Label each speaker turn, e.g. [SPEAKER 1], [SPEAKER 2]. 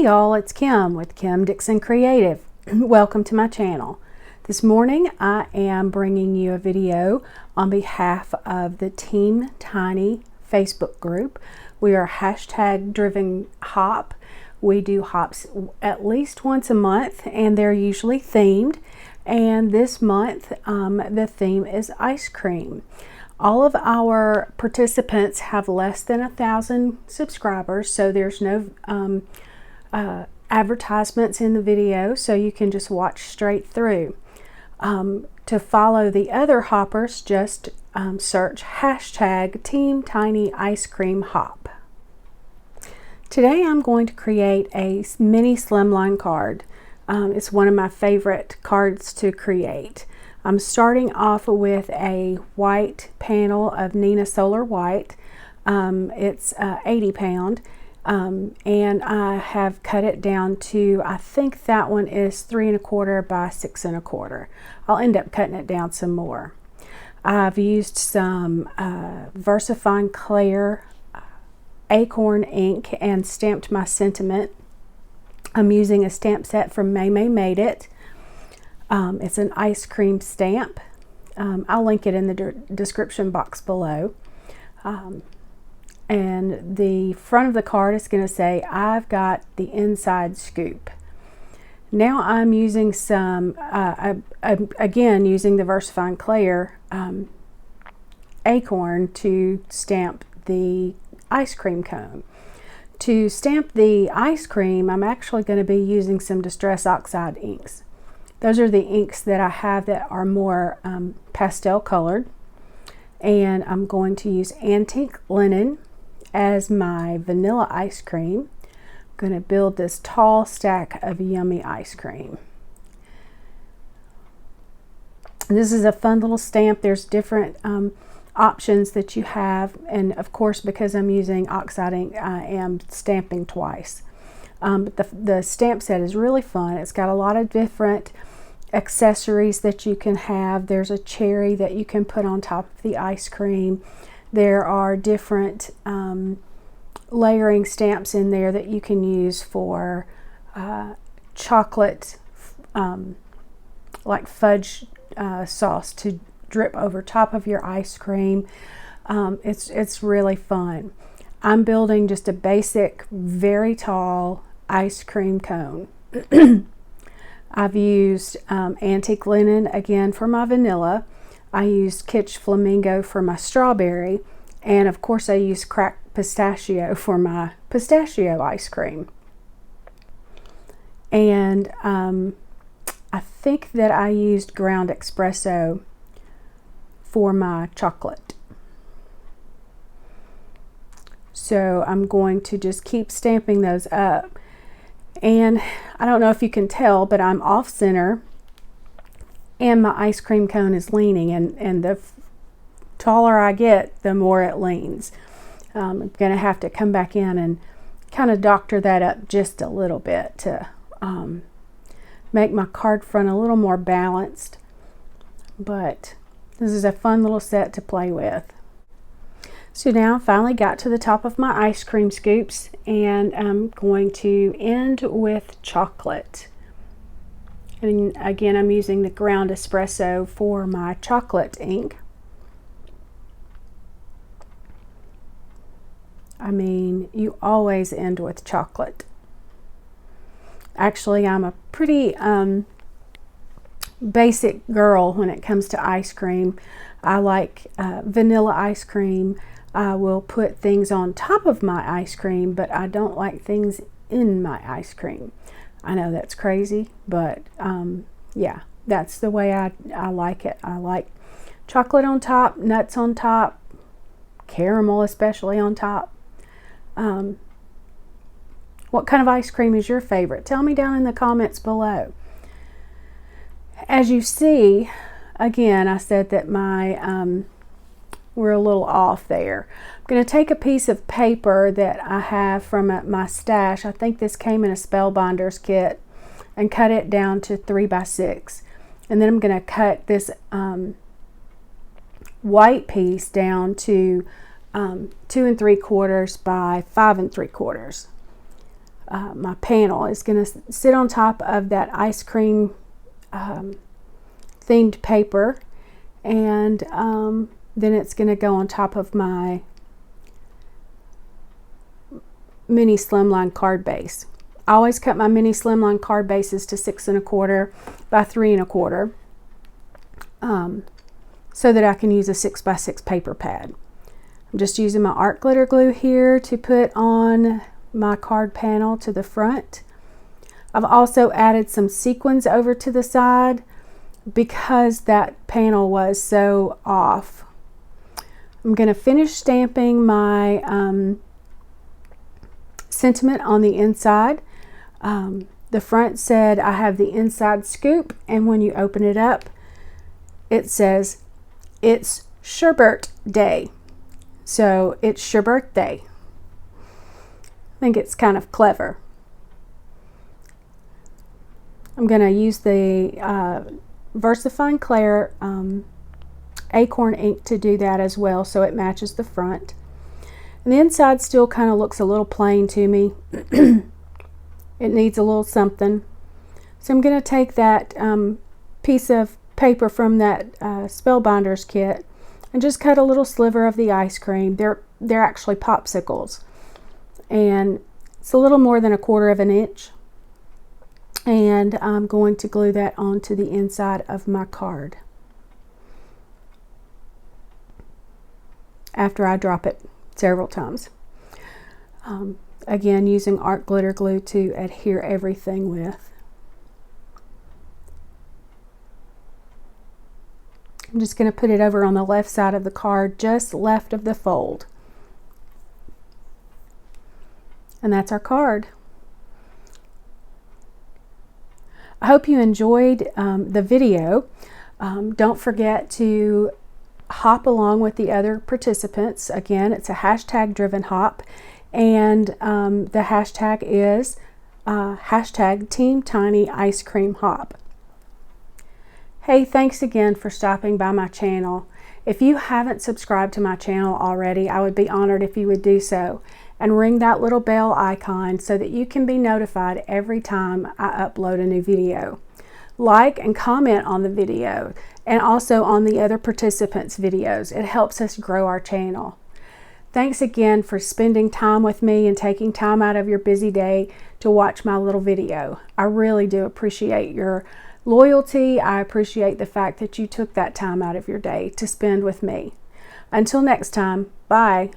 [SPEAKER 1] Hey y'all, it's Kim with Kim Dixon Creative. Welcome to my channel. This morning I am bringing you a video on behalf of the Team Tiny Facebook group. We are hashtag driven hop. We do hops at least once a month and they're usually themed. And this month the theme is ice cream. All of our participants have less than 1,000 subscribers, so there's no advertisements in the video, so you can just watch straight through. To follow the other hoppers, just search hashtag Team Tiny Ice Cream Hop. Today I'm going to create a mini slimline card. It's one of my favorite cards to create. I'm starting off with a white panel of Nina Solar White. It's 80 pound. And I have cut it down to, I think that one is 3 1/4 by 6 1/4. I'll end up cutting it down some more. I've used some VersaFine Clear Acorn ink and stamped my sentiment. I'm using a stamp set from Maymay Made It. It's an ice cream stamp. I'll link it in the description box below. And the front of the card is going to say, I've got the inside scoop. Now I'm using some, again, using the VersaFine Clear Acorn to stamp the ice cream cone. To stamp the ice cream, I'm actually going to be using some Distress Oxide inks. Those are the inks that I have that are more pastel colored. And I'm going to use Antique Linen as my vanilla ice cream. I'm going to build this tall stack of yummy ice cream. This is a fun little stamp. There's different options that you have, and of course because I'm using oxide ink I am stamping twice. But the stamp set is really fun. It's got a lot of different accessories that you can have. There's a cherry that you can put on top of the ice cream. There are different layering stamps in there that you can use for chocolate, like fudge sauce to drip over top of your ice cream. It's really fun. I'm building just a basic, very tall ice cream cone. I've used Antique Linen again for my vanilla. I used Kitsch Flamingo for my strawberry, and of course I used cracked pistachio for my pistachio ice cream. And I think that I used ground espresso for my chocolate. So I'm going to just keep stamping those up. And I don't know if you can tell, but I'm off center and my ice cream cone is leaning, and the taller I get, the more it leans. I'm going to have to come back in and kind of doctor that up just a little bit to make my card front a little more balanced. But this is a fun little set to play with. So now I finally got to the top of my ice cream scoops, and I'm going to end with chocolate. And again, I'm using the ground espresso for my chocolate ink. I mean, you always end with chocolate. Actually, I'm a pretty basic girl when it comes to ice cream. I like vanilla ice cream. I will put things on top of my ice cream, but I don't like things in my ice cream. I know that's crazy, but yeah, that's the way I like it. I like chocolate on top, nuts on top, caramel especially on top. What kind of ice cream is your favorite? Tell me down in the comments below. As you see, again, I said that my we're a little off there. I'm going to take a piece of paper that I have from my stash. I think this came in a Spellbinders kit, and cut it down to 3 by 6. And then I'm going to cut this white piece down to 2 3/4 by 5 3/4. my panel is going to sit on top of that ice cream themed paper, and then it's going to go on top of my mini slimline card base. I always cut my mini slimline card bases to 6 1/4 by 3 1/4 so that I can use a 6 by 6 paper pad. I'm just using my art glitter glue here to put on my card panel to the front. I've also added some sequins over to the side because that panel was so off. I'm going to finish stamping my sentiment on the inside. The front said, "I have the inside scoop," and when you open it up, it says, "It's Sherbert Day." So it's your birthday. I think it's kind of clever. I'm going to use the VersaFine Clair Acorn ink to do that as well, so it matches the front. And the inside still kind of looks a little plain to me. It needs a little something. So I'm going to take that piece of paper from that Spellbinders kit and just cut a little sliver of the ice cream. They're actually popsicles, and it's a little more than 1/4 inch. And I'm going to glue that onto the inside of my card after I drop it several times. Again, using art glitter glue to adhere everything with. I'm just going to put it over on the left side of the card, just left of the fold. And that's our card. I hope you enjoyed the video. Don't forget to hop along with the other participants. Again, it's a hashtag driven hop, and the hashtag is hashtag Team Tiny Ice Cream Hop. Hey, thanks again for stopping by my channel. If you haven't subscribed to my channel already, I would be honored if you would do so, and ring that little bell icon so that you can be notified every time I upload a new video. Like and comment on the video and also on the other participants' videos. It helps us grow our channel. Thanks again for spending time with me and taking time out of your busy day to watch my little video. I really do appreciate your loyalty. I appreciate the fact that you took that time out of your day to spend with me. Until next time, bye.